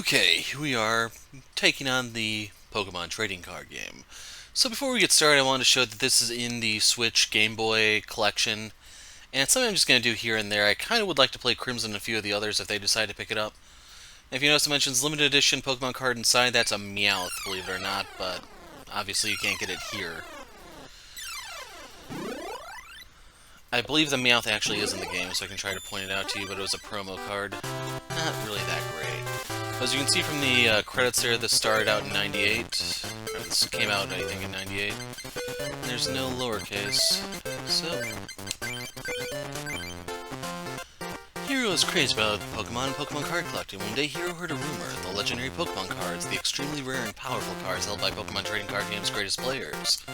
Okay, here we are taking on the Pokemon trading card game. So before we get started, I wanted to show that this is in the Switch Game Boy collection, and it's something I'm just going to do here and there. I kind of would like to play Crimson and a few of the others if they decide to pick it up. And if you notice, it mentions limited edition Pokemon card inside. That's a Meowth, believe it or not, but obviously you can't get it here. I believe the Meowth actually is in the game, so I can try to point it out to you, but it was a promo card. Not really that great. As you can see from the credits there, this started out in 98. Or this came out, I think, in 98. There's no lowercase, so... Hiro is crazy about Pokemon and Pokemon card collecting. One day, Hiro heard a rumor: the legendary Pokemon cards, the extremely rare and powerful cards held by Pokemon trading card game's greatest players.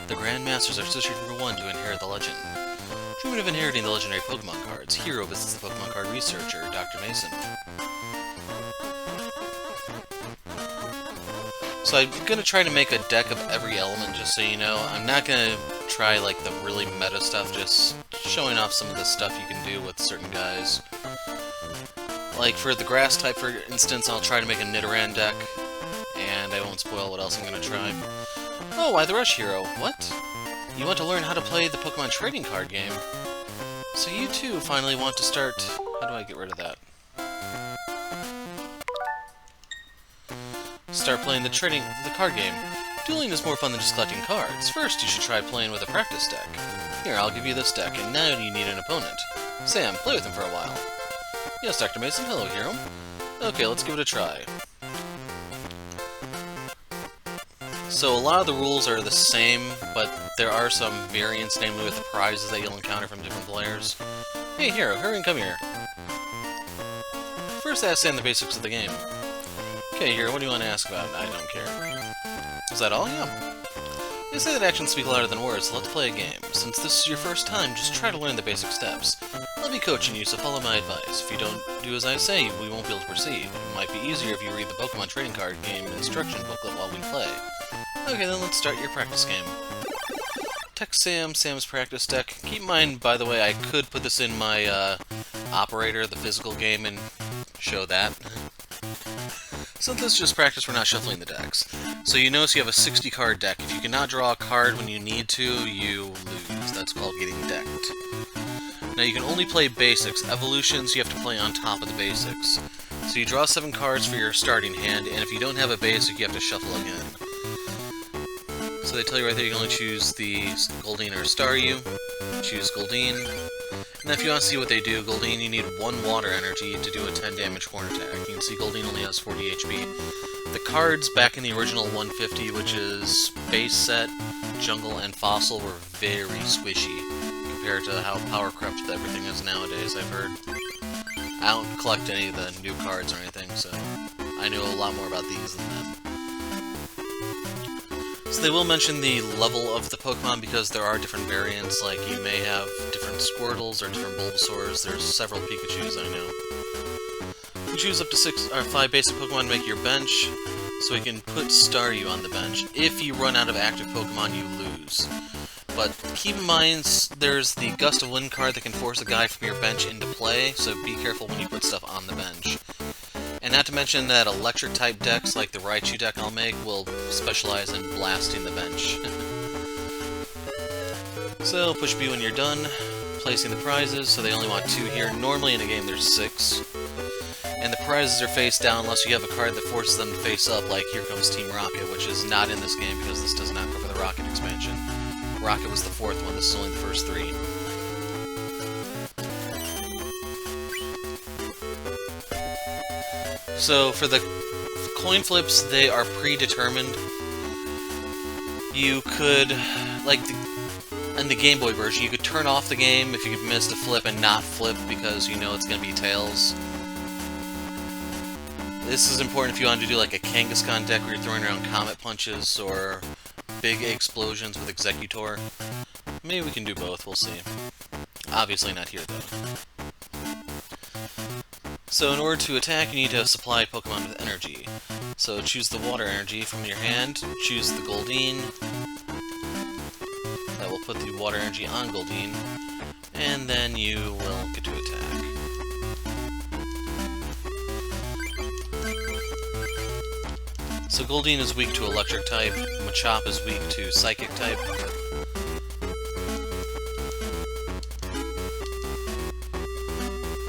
The Grandmasters are searching for one to inherit the legend. Dreaming of inheriting the legendary Pokemon cards, Hiro visits the Pokemon card researcher, Dr. Mason. So I'm going to try to make a deck of every element, just so you know. I'm not going to try like the really meta stuff, just showing off some of the stuff you can do with certain guys. Like for the grass type, for instance, I'll try to make a Nidoran deck, and I won't spoil what else I'm going to try. Oh, why the rush, Hiro? What? You want to learn how to play the Pokemon trading card game? So you too finally want to start... How do I get rid of that? Start playing the card game. Dueling is more fun than just collecting cards. First, you should try playing with a practice deck. Here, I'll give you this deck, and now you need an opponent. Sam, play with him for a while. Yes, Dr. Mason. Hello, Hiro. Okay, let's give it a try. So a lot of the rules are the same, but there are some variants, namely with the prizes that you'll encounter from different players. Hey, Hiro, hurry and come here. First, ask Sam the basics of the game. Okay, Hiro, what do you want to ask about? I don't care. Is that all? Yeah. They say that actions speak louder than words, so let's play a game. Since this is your first time, just try to learn the basic steps. I'll be coaching you, so follow my advice. If you don't do as I say, we won't be able to proceed. It might be easier if you read the Pokemon trading card game instruction booklet while we play. Okay, then let's start your practice game. Text Sam's practice deck. Keep in mind, by the way, I could put this in my operator, the physical game, and show that. Since this is just practice, we're not shuffling the decks. So you notice you have a 60 card deck. If you cannot draw a card when you need to, you lose. That's called getting decked. Now you can only play basics. Evolutions you have to play on top of the basics. So you draw 7 cards for your starting hand, and if you don't have a basic, you have to shuffle again. So they tell you right there you can only choose the Goldeen or Staryu. Choose Goldeen. And if you want to see what they do, Goldeen, you need 1 water energy to do a 10 damage horn attack. You can see Goldeen only has 40 HP. The cards back in the original 150, which is base set, jungle, and fossil, were very squishy compared to how power crept everything is nowadays, I've heard. I don't collect any of the new cards or anything, so I know a lot more about these than them. So they will mention the level of the Pokemon because there are different variants, like you may have different Squirtles or different Bulbasaurs. There's several Pikachus, I know. You choose up to 5 basic Pokemon to make your bench, so you can put Staryu on the bench. If you run out of active Pokemon, you lose. But keep in mind, there's the Gust of Wind card that can force a guy from your bench into play, so be careful when you put stuff on the bench. And not to mention that electric-type decks, like the Raichu deck I'll make, will specialize in blasting the bench. So, push B when you're done, placing the prizes, so they only want 2 here. Normally in a game there's 6. And the prizes are face down unless you have a card that forces them to face up, like Here Comes Team Rocket, which is not in this game because this does not cover the Rocket expansion. Rocket was the 4th one, this is only the first 3. So for the coin flips, they are predetermined. You could, like in the Game Boy version, you could turn off the game if you missed a flip and not flip because you know it's going to be tails. This is important if you want to do like a Kangaskhan deck where you're throwing around Comet Punches or big explosions with Executor. Maybe we can do both, we'll see. Obviously not here though. So in order to attack, you need to supply Pokemon with energy. So choose the water energy from your hand, choose the Goldeen. That will put the water energy on Goldeen, and then you will get to attack. So Goldeen is weak to electric type, Machop is weak to psychic type.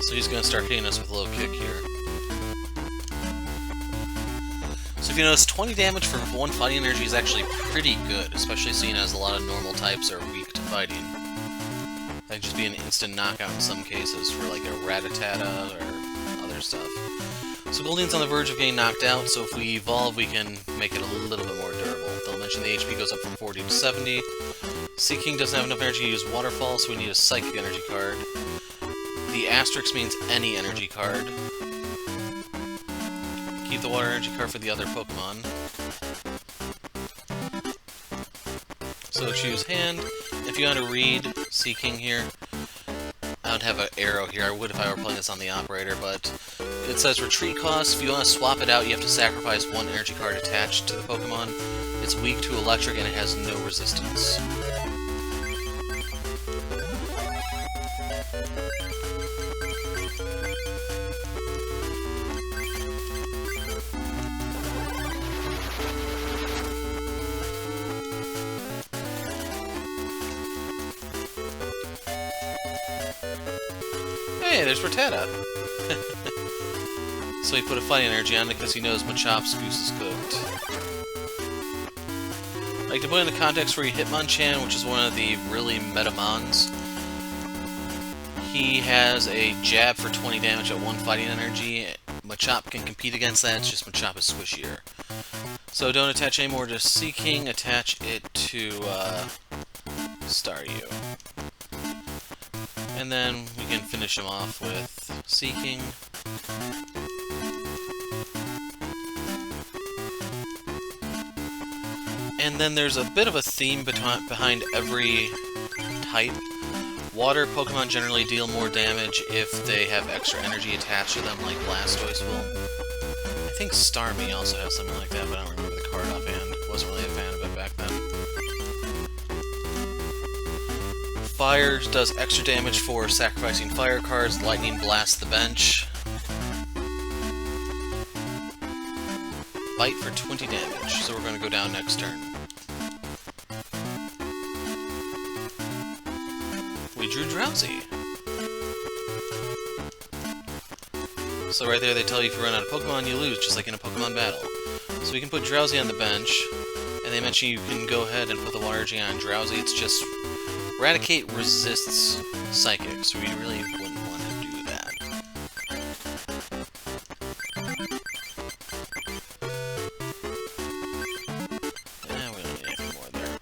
So he's going to start hitting us with a low kick here. So if you notice, 20 damage for 1 fighting energy is actually pretty good, especially seeing as a lot of normal types are weak to fighting. That could just be an instant knockout in some cases for like a Rattata or other stuff. So Goldeen's on the verge of getting knocked out, so if we evolve we can make it a little bit more durable. They'll mention the HP goes up from 40 to 70. Seaking doesn't have enough energy to use Waterfall, so we need a Psychic energy card. The asterisk means any energy card. Keep the water energy card for the other Pokemon. So choose hand. If you want to read Seaking here, I would have an arrow here. I would if I were playing this on the operator, but it says retreat cost. If you want to swap it out, you have to sacrifice 1 energy card attached to the Pokemon. It's weak to electric and it has no resistance. Hey, there's Rattata! So he put a fighting energy on it because he knows Machop's goose is cooked. I like to put in the context for Hitmonchan, which is one of the really metamons. He has a jab for 20 damage at 1 fighting energy. Machop can compete against that, it's just Machop is squishier. So don't attach any more to Seaking, attach it to Staryu. And then we can finish him off with Seaking. And then there's a bit of a theme behind every type. Water Pokemon generally deal more damage if they have extra energy attached to them, like Blastoise will. I think Starmie also has something like that, but I don't remember the card offhand. Wasn't really a fan of it back then. Fire does extra damage for sacrificing fire cards. Lightning blasts the bench. Bite for 20 damage, so we're going to go down next turn. We drew Drowsy. So right there they tell you if you run out of Pokemon, you lose, just like in a Pokemon battle. So we can put Drowsy on the bench, and they mention you can go ahead and put the Water Energy on Drowsy. It's just Eradicate resists Psychic, so we really wouldn't want to do that. We don't need anything more there.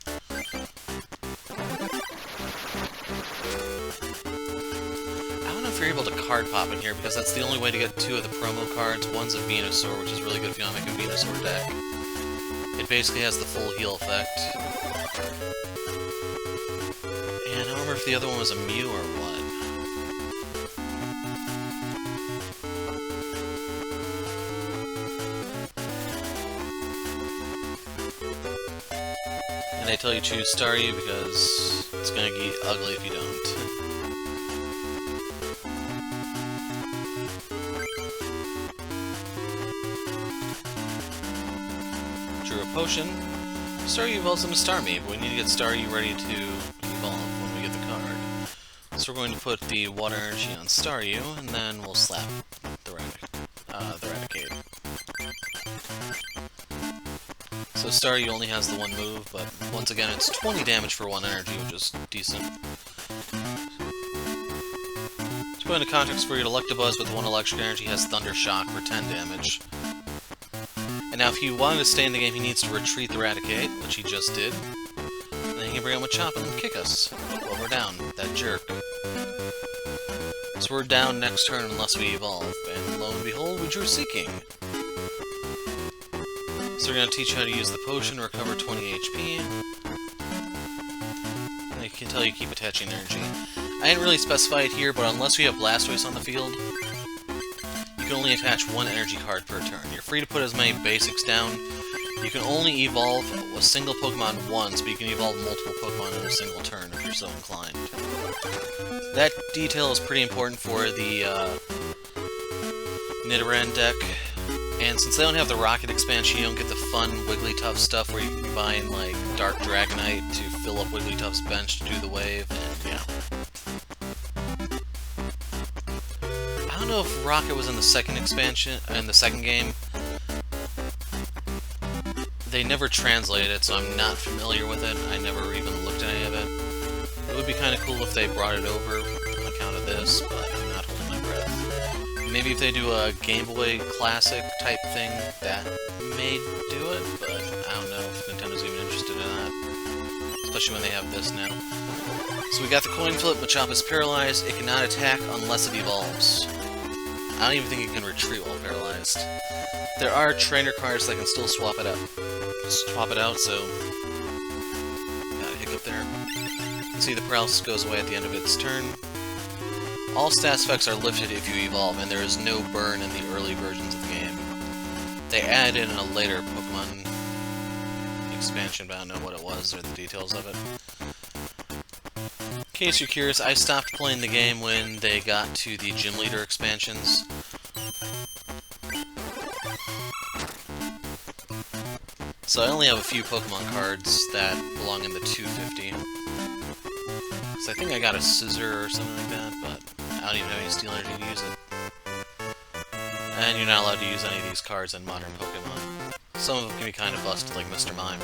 I don't know if you're able to card pop in here, because that's the only way to get 2 of the promo cards. One's a Venusaur, which is really good if you want to make a Venusaur deck. It basically has the full heal effect. And I don't remember if the other one was a Mew or what. And they tell you choose Staryu because it's gonna get ugly if you don't. Drew a potion. Staryu evolves into Starmie, but we need to get Staryu ready to evolve when we get the card. So we're going to put the Water Energy on Staryu, and then we'll slap the Eradicate. So Staryu only has the 1 move, but once again it's 20 damage for 1 energy, which is decent. To put into context for your Electabuzz with 1 electric energy has Thunder Shock for 10 damage. And now if he wanted to stay in the game, he needs to retreat the Eradicate, which he just did. And then he can bring out Machop and kick us while we're down, that jerk. So we're down next turn unless we evolve, and lo and behold, we drew Seaking. So we're going to teach you how to use the potion to recover 20 HP. And I can tell you keep attaching energy. I didn't really specify it here, but unless we have Blastoise on the field, you can only attach 1 energy card per turn. You're free to put as many basics down. You can only evolve a single Pokemon once, but you can evolve multiple Pokemon in a single turn if you're so inclined. That detail is pretty important for the Nidoran deck, And since they don't have the Rocket expansion, you don't get the fun Wigglytuff stuff where you can be buying, like, Dark Dragonite to fill up Wigglytuff's bench to do the wave, and yeah. I don't know if Rocket was in the second expansion, in the second game. They never translated it, so I'm not familiar with it. I never even looked at any of it. It would be kind of cool if they brought it over on account of this, but I'm not holding my breath. Maybe if they do a Game Boy Classic type thing, that may do it, but I don't know if Nintendo's even interested in that. Especially when they have this now. So we got the coin flip. Machop is paralyzed. It cannot attack unless it evolves. I don't even think it can retreat while paralyzed. There are trainer cards that can still swap it out. So got a hiccup there. You can see the paralysis goes away at the end of its turn. All stats effects are lifted if you evolve, and there is no burn in the early versions of the game. They added in a later Pokemon expansion, but I don't know what it was or the details of it. In case you're curious, I stopped playing the game when they got to the Gym Leader expansions. So I only have a few Pokemon cards that belong in the 250. So I think I got a Scizor or something like that, but I don't even have any Steel Energy to use it. And you're not allowed to use any of these cards in modern Pokemon. Some of them can be kind of busted, like Mr. Mime.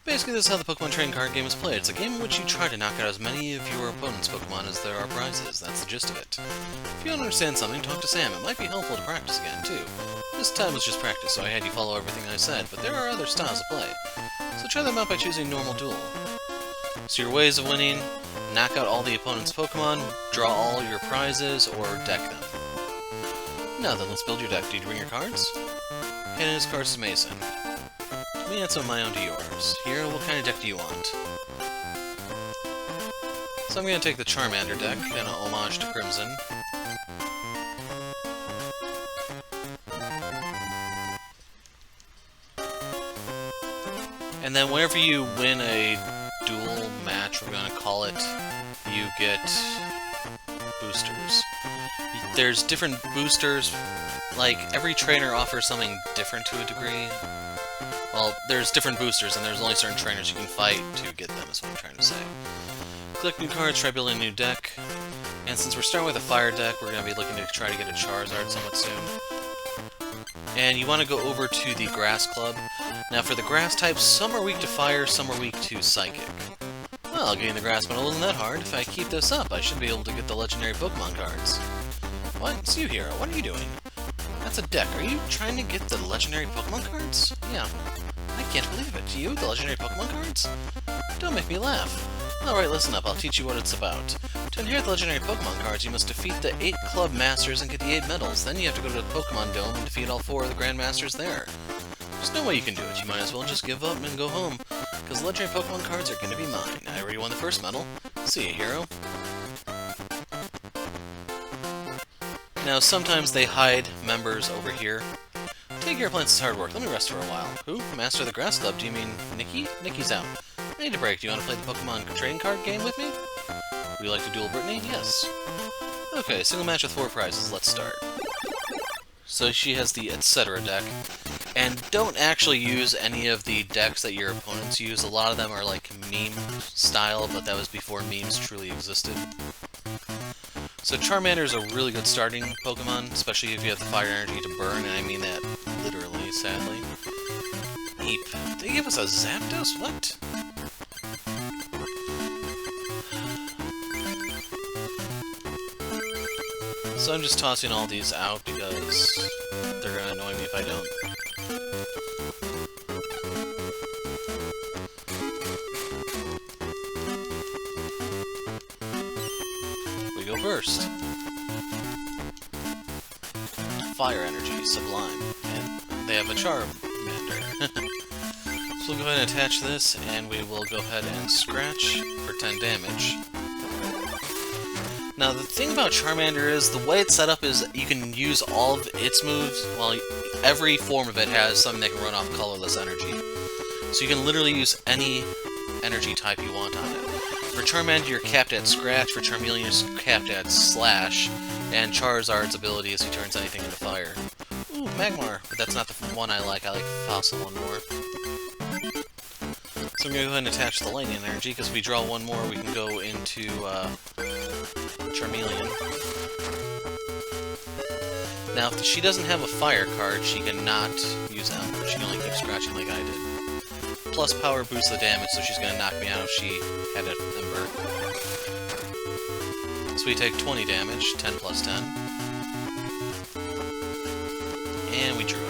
Basically, this is how the Pokemon trading card game is played. It's a game in which you try to knock out as many of your opponent's Pokemon as there are prizes. That's the gist of it. If you don't understand something, talk to Sam. It might be helpful to practice again, too. This time was just practice, so I had you follow everything I said, but there are other styles of play. So try them out by choosing Normal Duel. So your ways of winning: knock out all the opponent's Pokemon, draw all your prizes, or deck them. Now then, let's build your deck. Do you bring your cards? Hand in his cards to Mason. Let me add some of my own to yours. Here, what kind of deck do you want? So I'm going to take the Charmander deck, and an homage to Crimson. And then whenever you win a duel match, we're going to call it, you get boosters. There's different boosters, like every trainer offers something different to a degree. Well, there's different boosters, and there's only certain trainers you can fight to get them, is what I'm trying to say. Collect new cards, try building a new deck. And since we're starting with a fire deck, we're going to be looking to try to get a Charizard somewhat soon. And you want to go over to the Grass Club. Now for the Grass types, some are weak to Fire, some are weak to Psychic. Well, getting the Grass Medal isn't that hard. If I keep this up, I should be able to get the legendary Pokemon cards. What? It's you, Hero. What are you doing? That's a deck. Are you trying to get the legendary Pokemon cards? Yeah. I can't believe it. You, the legendary Pokemon cards? Don't make me laugh. Alright, listen up. I'll teach you what it's about. To inherit the legendary Pokemon cards, you must defeat the 8 Club Masters and get the 8 medals. Then you have to go to the Pokemon Dome and defeat all 4 of the Grand Masters there. There's no way you can do it. You might as well just give up and go home, because legendary Pokemon cards are going to be mine. I already won the first medal. See you, Hero. Now, sometimes they hide members over here. Take care of Plance's hard work. Let me rest for a while. Who? Master of the Grass Club. Do you mean Nikki? Nikki's out. I need a break. Do you want to play the Pokemon trading card game with me? Would you like to duel Brittany? Yes. Okay, single match with 4 prizes. Let's start. So she has the Etc. deck. And don't actually use any of the decks that your opponents use. A lot of them are like meme style, but that was before memes truly existed. So Charmander is a really good starting Pokemon, especially if you have the fire energy to burn, and I mean that literally, sadly. Eep. They give us a Zapdos? What? So I'm just tossing all these out because they're gonna annoy me if I don't. We go first. Fire energy, Sublime, and they have a Charmander. So we'll go ahead and attach this, and we will go ahead and scratch for 10 damage. Now, the thing about Charmander is, the way it's set up is you can use all of its moves, well, every form of it has something that can run off colorless energy. So you can literally use any energy type you want on it. For Charmander, you're capped at Scratch, for Charmeleon, you're capped at Slash, and Charizard's ability is he turns anything into fire. Ooh, Magmar, but that's not the one I like. I like the Fossil one more. So I'm going to go ahead and attach the Lightning Energy, because if we draw one more, we can go into Charmeleon. Now, if she doesn't have a Fire card, she cannot use Ember. She can only keep scratching like I did. Plus Power boosts the damage, so she's going to knock me out if she had an Ember. So we take 20 damage, 10 plus 10. And we drew it.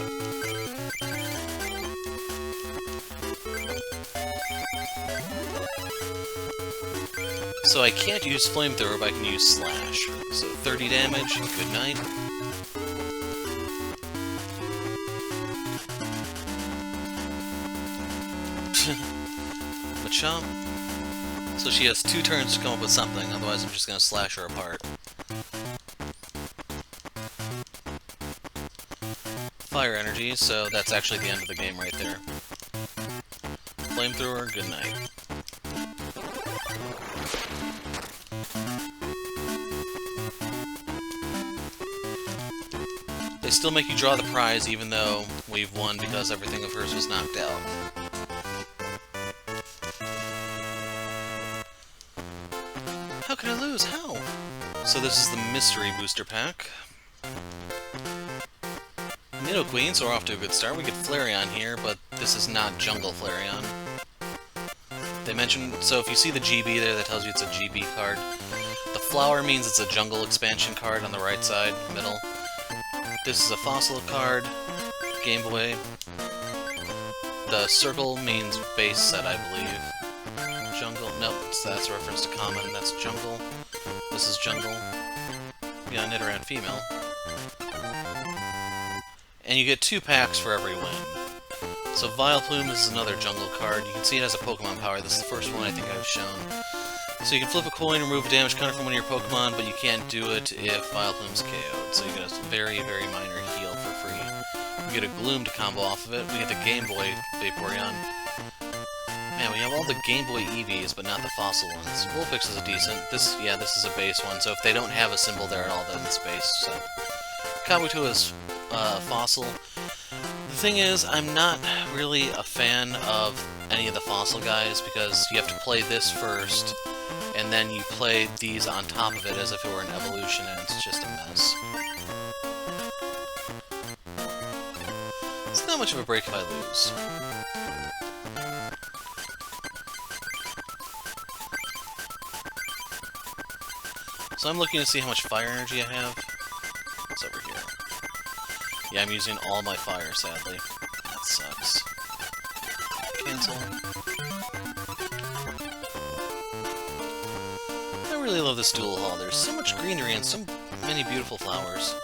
So I can't use Flamethrower, but I can use Slash. So 30 damage, good night. Machamp. So she has 2 turns to come up with something, otherwise I'm just going to slash her apart. Fire Energy, so that's actually the end of the game right there. Flamethrower, good night. They still make you draw the prize even though we've won because everything of hers was knocked out. How can I lose? How? So this is the Mystery Booster Pack. Nidoqueen, so we're off to a good start. We get Flareon here, but this is not Jungle Flareon. They mentioned, so if you see the GB there, that tells you it's a GB card. The flower means it's a Jungle expansion card on the right side, middle. This is a Fossil card, Game Boy. The circle means base set, I believe. Jungle, nope, that's a reference to common, that's Jungle. This is Jungle. Yeah, Nidoran female. And you get 2 packs for every win. So Vileplume, this is another Jungle card. You can see it has a Pokemon power. This is the first one I think I've shown. So you can flip a coin, remove a damage counter from one of your Pokemon, but you can't do it if Vileplume's KO'd. So you get a very, very minor heal for free. We get a Gloom to combo off of it. We get the Game Boy Vaporeon. Man, we have all the Game Boy EVs, but not the Fossil ones. Vulpix is a decent. This is a base one, so if they don't have a symbol there at all, then it's base. So Kabuto is Fossil. The thing is, I'm not really a fan of any of the Fossil guys, because you have to play this first, and then you play these on top of it as if it were an evolution, and it's just a mess. It's not much of a break if I lose. So I'm looking to see how much fire energy I have. It's over here. Yeah, I'm using all my fire, sadly. That sucks. Cancel. I really love this dual hall. There's so much greenery and so many beautiful flowers.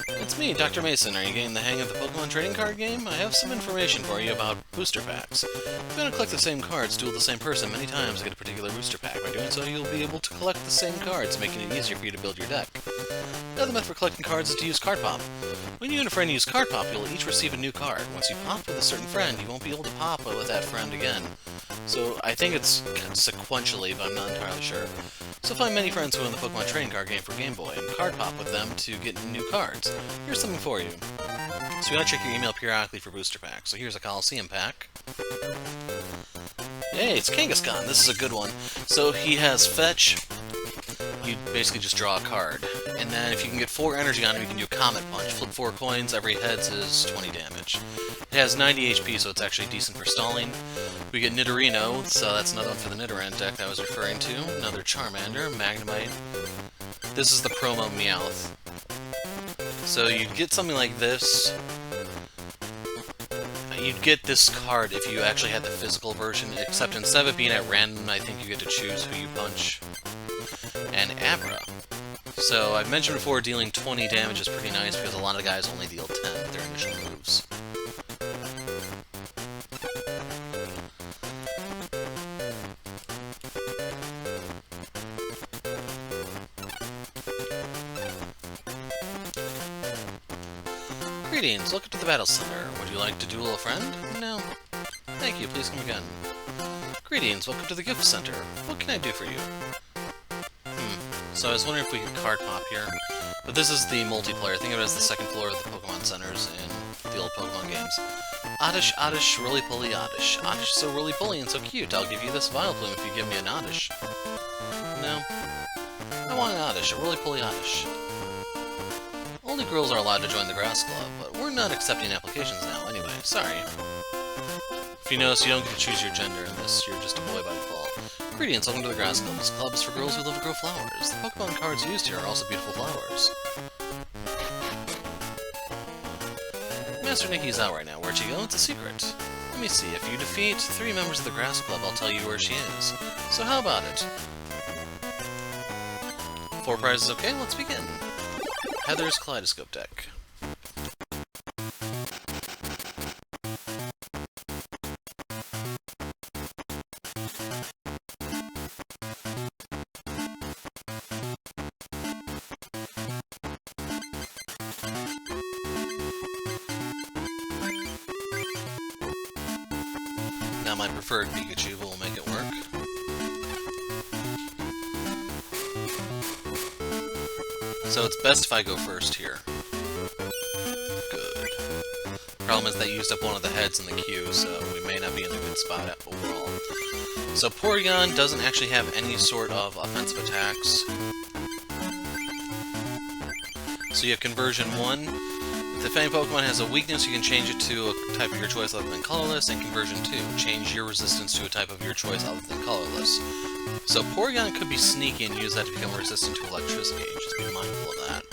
It's me, Dr. Mason. Are you getting the hang of the Pokemon trading card game? I have some information for you about booster packs. If you're going to collect the same cards, duel the same person many times to get a particular booster pack. By doing so, you'll be able to collect the same cards, making it easier for you to build your deck. Another method for collecting cards is to use Card Pop. When you and a friend use Card Pop, you'll each receive a new card. Once you pop with a certain friend, you won't be able to pop with that friend again. So I think it's sequentially, but I'm not entirely sure. So find many friends who own the Pokemon trading card game for Game Boy, and Card Pop with them to get new cards. Here's something for you. So you want to check your email periodically for booster packs. So here's a Coliseum pack. Hey, it's Kangaskhan. This is a good one. So he has Fetch. You basically just draw a card. And then if you can get 4 energy on him, you can do Comet Punch. Flip 4 coins, every heads is 20 damage. It has 90 HP, so it's actually decent for stalling. We get Nidorino, so that's another one for the Nidoran deck that I was referring to. Another Charmander, Magnemite. This is the promo Meowth. So you'd get something like this. You'd get this card if you actually had the physical version, except instead of it being at random, I think you get to choose who you punch. And Abra. So I've mentioned before, dealing 20 damage is pretty nice because a lot of guys only deal 10 with their initial moves. Greetings, welcome to the Battle Center. Would you like to duel a friend? No. Thank you, please come again. Greetings, welcome to the Gift Center. What can I do for you? So I was wondering if we could card pop here. But this is the multiplayer. Think of it as the second floor of the Pokemon centers in the old Pokemon games. Oddish, Oddish, roly-poly, Oddish. Oddish so roly-poly and so cute. I'll give you this Vileplume if you give me an Oddish. No. I want an Oddish, a roly-poly Oddish. Only girls are allowed to join the grass club, but we're not accepting applications now anyway. Sorry. If you notice, you don't get to choose your gender in this. You're just a boy by default. Greetings, welcome to the grass club. This club is for girls who love to grow flowers. The Pokemon cards used here are also beautiful flowers. Master Nikki's out right now. Where'd she go? It's a secret. Let me see. If you defeat 3 members of the grass club, I'll tell you where she is. So how about it? 4 prizes okay? Let's begin. Heather's Kaleidoscope deck. Now my preferred Pikachu will make it work. So it's best if I go first here. Good. Problem is they used up one of the heads in the queue, so we may not be in a good spot overall. So Porygon doesn't actually have any sort of offensive attacks. So you have Conversion 1. If any Pokemon has a weakness, you can change it to a type of your choice other than colorless, and Conversion 2. Change your resistance to a type of your choice other than colorless. So Porygon could be sneaky and use that to become resistant to electricity. Just be mindful of that.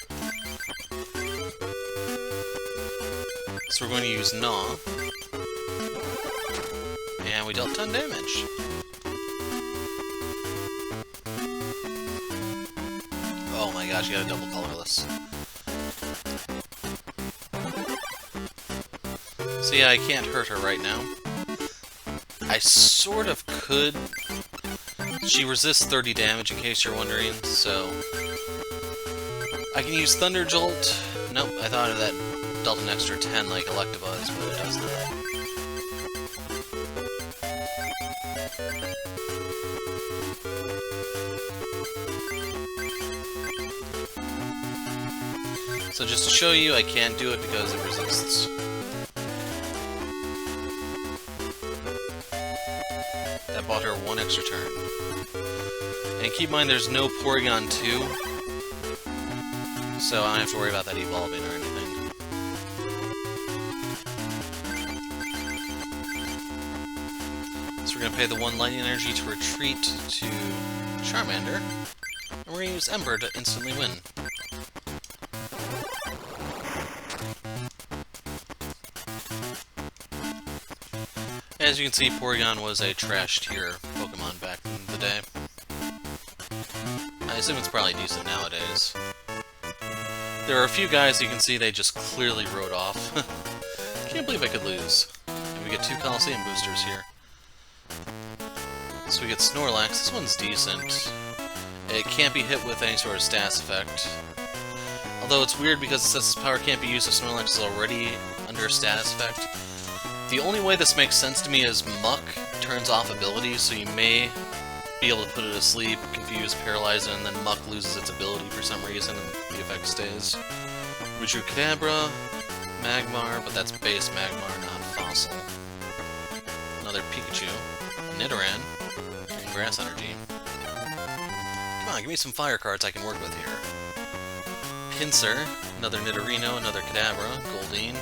So we're going to use Gnaw. And we dealt 10 damage. Oh my gosh, you got a double colorless. So yeah, I can't hurt her right now. I sort of could. She resists 30 damage, in case you're wondering, so... I can use Thunder Jolt. Nope, I thought of that dealt an extra 10 like Electabuzz, but it does not. So just to show you, I can't do it because it resists. That bought her 1 extra turn. And keep in mind there's no Porygon 2, so I don't have to worry about that evolving or anything. So we're going to pay the 1 Lightning Energy to retreat to Charmander, and we're going to use Ember to instantly win. As you can see, Porygon was a trash tier Pokemon back in the day. I assume it's probably decent nowadays. There are a few guys you can see they just clearly wrote off. Can't believe I could lose. And we get 2 Coliseum boosters here. So we get Snorlax. This one's decent. It can't be hit with any sort of status effect. Although it's weird because it says this power can't be used if Snorlax is already under a status effect. The only way this makes sense to me is Muck turns off abilities, so you may be able to put it asleep, confuse, paralyze it, and then Muck loses its ability for some reason, and the effect stays. We drew Kadabra, Magmar, but that's base Magmar, not Fossil. Another Pikachu, Nidoran, and Grass Energy. Come on, give me some fire cards I can work with here. Pinsir, another Nidorino, another Kadabra, Goldeen.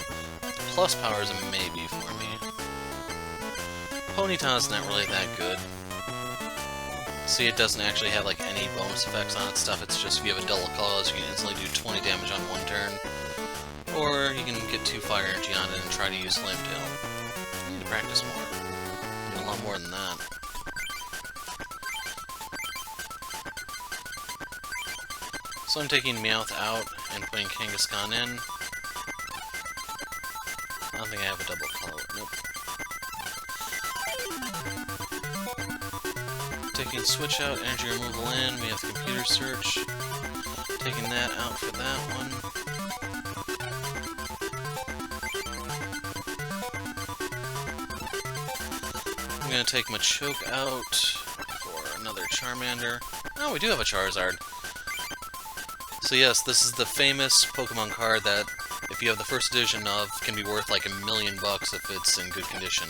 Plus power is a maybe for me. Ponyta's not really that good. See, it doesn't actually have like any bonus effects on its stuff. It's just if you have a double colorless, you can instantly do 20 damage on 1 turn. Or you can get 2 fire energy on it and try to use Flametail. I need to practice more. I need a lot more than that. So I'm taking Meowth out and putting Kangaskhan in. I don't think I have a double color. Nope. Taking Switch out, energy removal in, we have computer search. Taking that out for that one. I'm gonna take Machoke out for another Charmander. Oh, we do have a Charizard. So yes, this is the famous Pokemon card that, if you have the first edition of, can be worth like $1,000,000 if it's in good condition.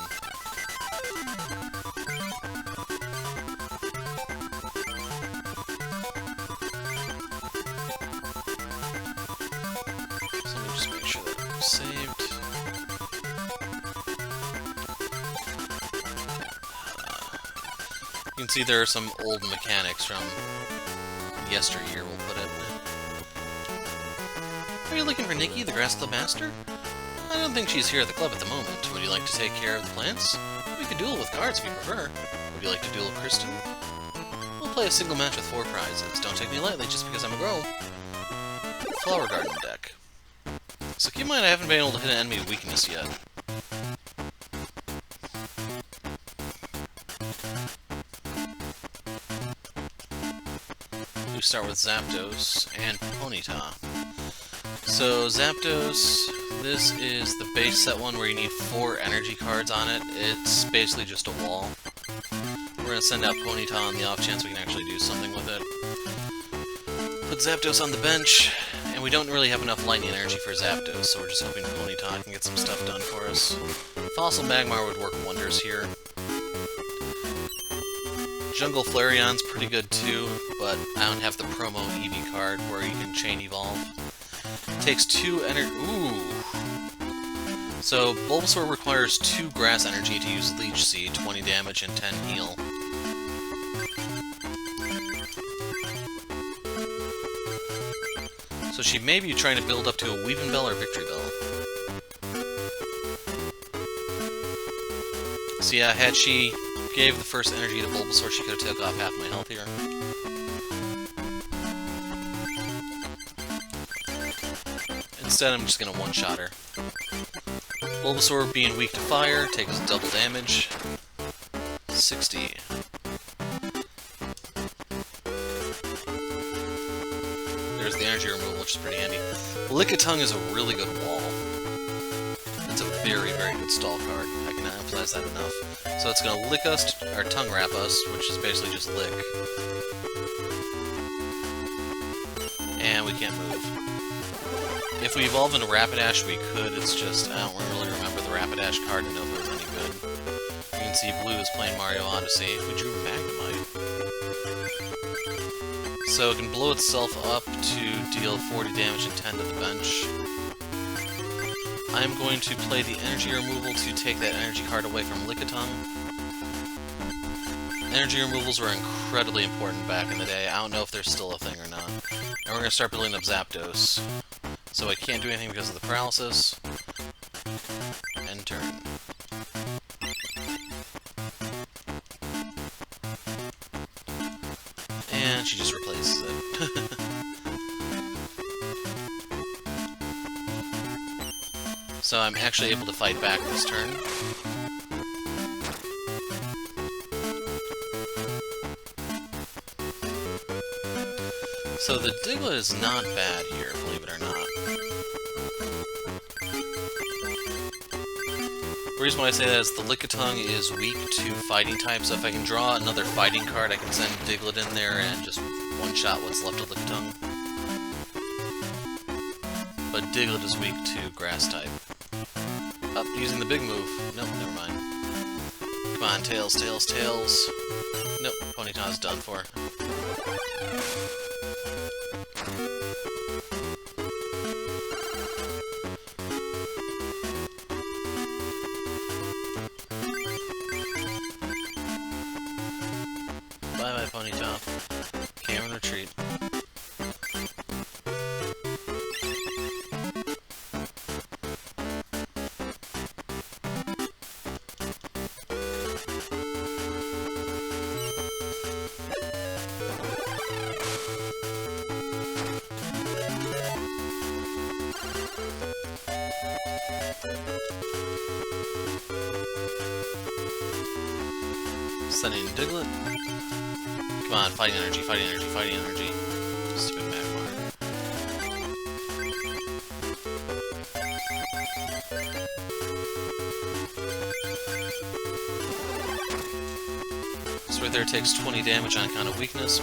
So let me just make sure that it's saved. You can see there are some old mechanics from yesteryear, we'll put it. Are you looking for Nikki, the Grass Club Master? I don't think she's here at the club at the moment. Would you like to take care of the plants? We could duel with cards if you prefer. Would you like to duel with Kristen? We'll play a single match with 4 prizes. Don't take me lightly just because I'm a girl. Flower Garden deck. So keep in mind I haven't been able to hit an enemy weakness yet. We start with Zapdos and Ponyta. So Zapdos, this is the base set one where you need 4 energy cards on it. It's basically just a wall. We're going to send out Ponyta on the off chance we can actually do something with it. Put Zapdos on the bench, and we don't really have enough lightning energy for Zapdos, so we're just hoping Ponyta can get some stuff done for us. Fossil Magmar would work wonders here. Jungle Flareon's pretty good too, but I don't have the promo Eevee card where you can chain evolve. Takes 2 energy. Ooh! So Bulbasaur requires 2 grass energy to use Leech Seed, 20 damage and 10 heal. So she may be trying to build up to a Weaving Bell or Victory Bell. So yeah, had she gave the first energy to Bulbasaur, she could have took off half my health here. Instead, I'm just going to one-shot her. Bulbasaur, being weak to fire, takes double damage. 60. There's the energy removal, which is pretty handy. Lickitung is a really good wall. It's a very, very good stall card. I cannot emphasize that enough. So it's going to lick us, or tongue wrap us, which is basically just lick. And we can't move. If we evolve into Rapidash, we could. It's just, I don't really remember the Rapidash card to know if it was any good. You can see Blue is playing Mario Odyssey. If we drew Magnemite. So it can blow itself up to deal 40 damage and 10 to the bench. I'm going to play the energy removal to take that energy card away from Lickitung. Energy removals were incredibly important back in the day. I don't know if they're still a thing or not. And we're going to start building up Zapdos. So I can't do anything because of the paralysis. End turn. And she just replaces it. So I'm actually able to fight back this turn. So the Diglett is not bad here, believe it or not. The reason why I say that is the Lickitung is weak to fighting type, so if I can draw another fighting card, I can send Diglett in there and just one-shot what's left of Lickitung. But Diglett is weak to grass type. Up, using the big move. Nope, never mind. Come on, Tails, Tails, Tails. Nope, Ponyta's done for. Bye-bye, Ponyta. Camera retreat. Sending Diglett. Come on, fighting energy, fighting energy, fighting energy. Stupid Magmar. So right there takes 20 damage on account of weakness.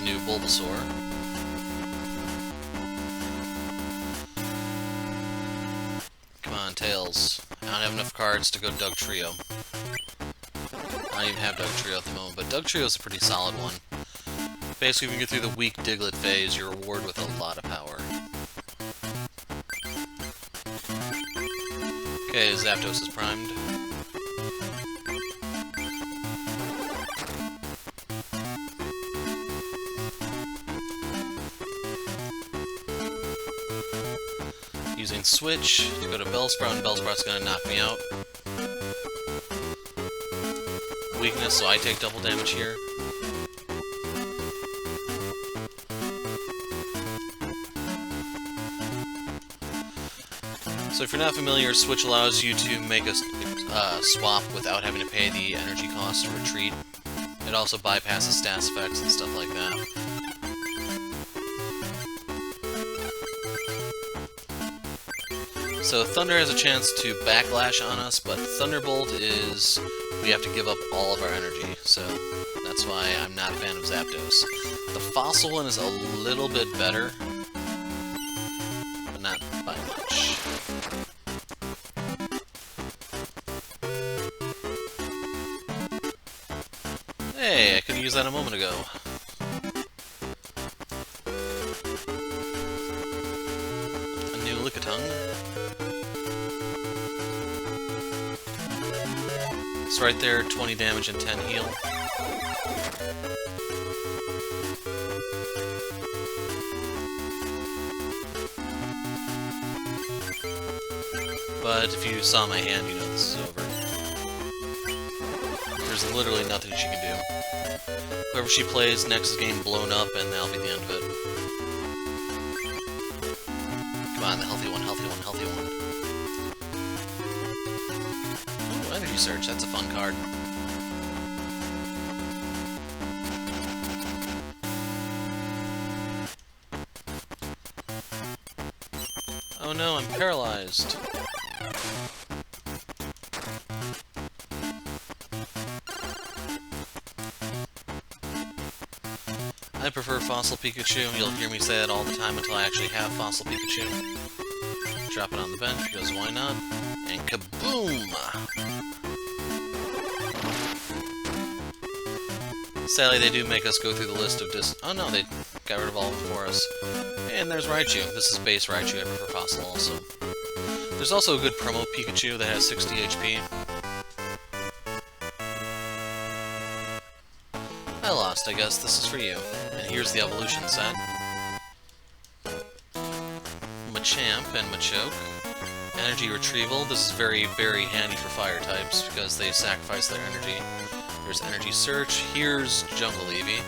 a new Bulbasaur. Come on, Tails. I don't have enough cards to go Doug Trio. I don't even have Doug Trio at the moment, but Doug Trio is a pretty solid one. Basically, when you get through the weak Diglett phase, you're rewarded with a lot of power. Okay, Zapdos is primed. Using Switch to go to Bellsprout, and Bellsprout's gonna knock me out. Weakness, so I take double damage here. So if you're not familiar, Switch allows you to make a swap without having to pay the energy cost to retreat. It also bypasses stats effects and stuff like that. So Thunder has a chance to backlash on us, but Thunderbolt is... we have to give up all of our energy, so that's why I'm not a fan of Zapdos. The Fossil one is a little bit better, but not by much. Hey, I could have used that a moment ago. A new Lickitung. It's right there, 20 damage and 10 heal. But if you saw my hand, you know this is over. There's literally nothing she can do. Whoever she plays next is getting blown up, and that'll be the end of it. Come on, the healthy one, healthy one, healthy one. Ooh, Energy Surge, that's a fun card. Oh no, I'm paralyzed. I prefer Fossil Pikachu. You'll hear me say that all the time until I actually have Fossil Pikachu. Drop it on the bench, because why not? And kaboom! Sadly, they do make us go through the list of oh no, they got rid of all of them for us. And there's Raichu. This is base Raichu. I prefer Fossil also. There's also a good promo Pikachu that has 60 HP. I lost, I guess. This is for you. And here's the evolution set. Machamp and Machoke. Energy Retrieval. This is very, very handy for fire types because they sacrifice their energy. There's Energy Search. Here's Jungle Eevee.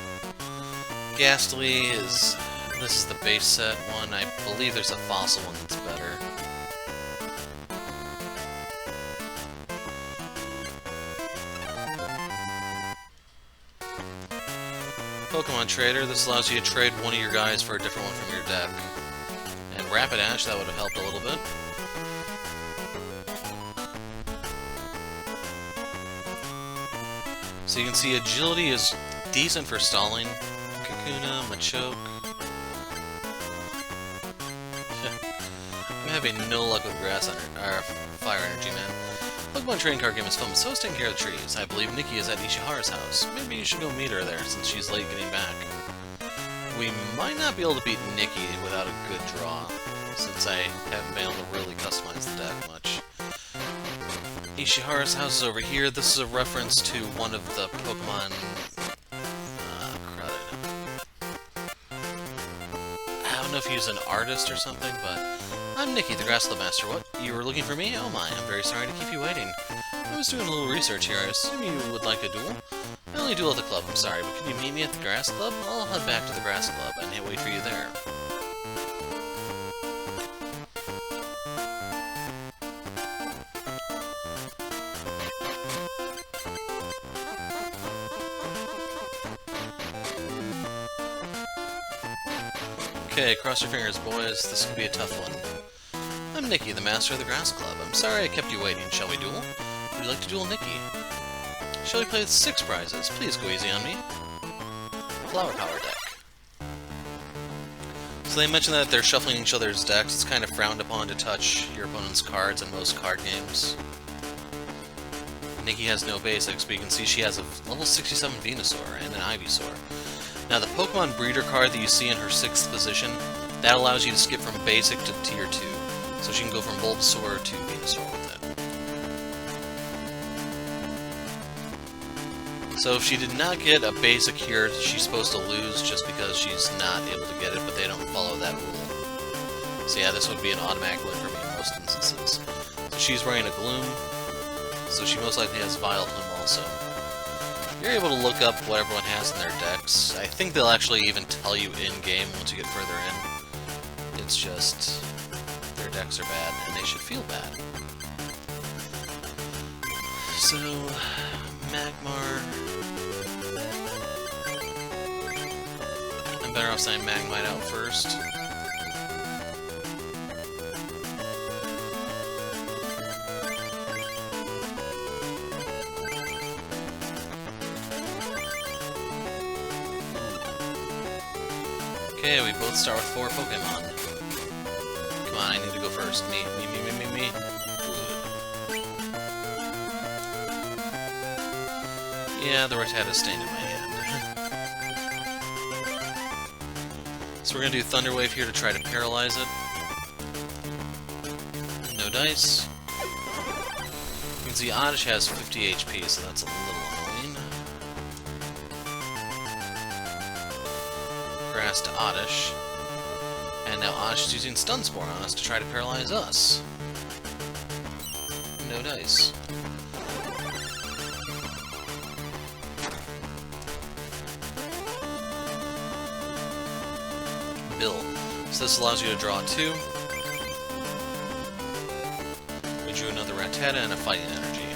Ghastly is... this is the base set one. I believe there's a fossil one that's better. Pokemon Trader. This allows you to trade one of your guys for a different one from your deck. And Rapidash, that would have helped a little bit. So you can see Agility is decent for stalling. Kakuna, Machoke. I'm having no luck with Fire Energy, man. Pokemon Trading Card Game is fun, but so is taking care of the trees. I believe Nikki is at Ishihara's house. Maybe you should go meet her there, since she's late getting back. We might not be able to beat Nikki without a good draw, since I haven't been able to really customize the deck much. Ishihara's house is over here. This is a reference to one of the Pokemon... I don't know if he's an artist or something, but... I'm Nikki, the Grass Club Master. What? You were looking for me? Oh my, I'm very sorry to keep you waiting. I was doing a little research here. I assume you would like a duel? I only duel at the club, I'm sorry, but can you meet me at the Grass Club? I'll head back to the Grass Club and wait for you there. Okay, cross your fingers, boys. This could be a tough one. I'm Nikki, the Master of the Grass Club. I'm sorry I kept you waiting. Shall we duel? Would you like to duel Nikki? Shall we play with 6 prizes? Please go easy on me. Flower Power deck. So they mentioned that they're shuffling each other's decks. It's kind of frowned upon to touch your opponent's cards in most card games. Nikki has no basics, but you can see she has a level 67 Venusaur and an Ivysaur. Now the Pokemon Breeder card that you see in her 6th position, that allows you to skip from basic to tier 2. So she can go from Bulbasaur to Venusaur with it. So if she did not get a basic here, she's supposed to lose just because she's not able to get it, but they don't follow that rule. So yeah, this would be an automatic win for me in most instances. So she's wearing a Gloom, so she most likely has Vileplume also. You're able to look up what everyone has in their decks. I think they'll actually even tell you in-game once you get further in. It's just, their decks are bad, and they should feel bad. So, Magmar... I'm better off sending Magmite out first. Okay, we both start with 4 Pokemon. Come on, I need to go first. Me. Good. Yeah, the Rattata's staying in my hand. So we're gonna do Thunder Wave here to try to paralyze it. No dice. You can see Oddish has 50 HP, so that's a little annoying. Grass to Oddish. And now Oddish is using Stun Spore on us to try to paralyze us. No dice. Bill. So this allows you to draw 2. We drew another Rattata and a Fighting Energy.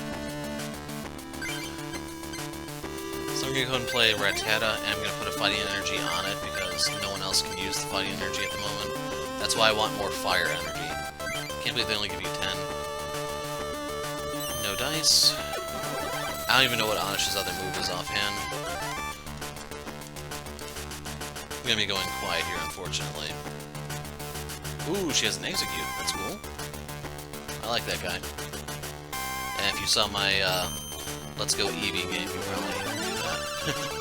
So I'm going to go ahead and play Rattata, and I'm going to put a Fighting Energy on it because no one else can use the Fighting Energy at the moment. That's why I want more Fire Energy. Can't believe they only give you 10. No dice. I don't even know what Oddish's other move is offhand. I'm going to be going quiet here, unfortunately. Ooh, she has an Execute. That's cool. I like that guy. And if you saw my Let's Go Eevee game, you probably knew that.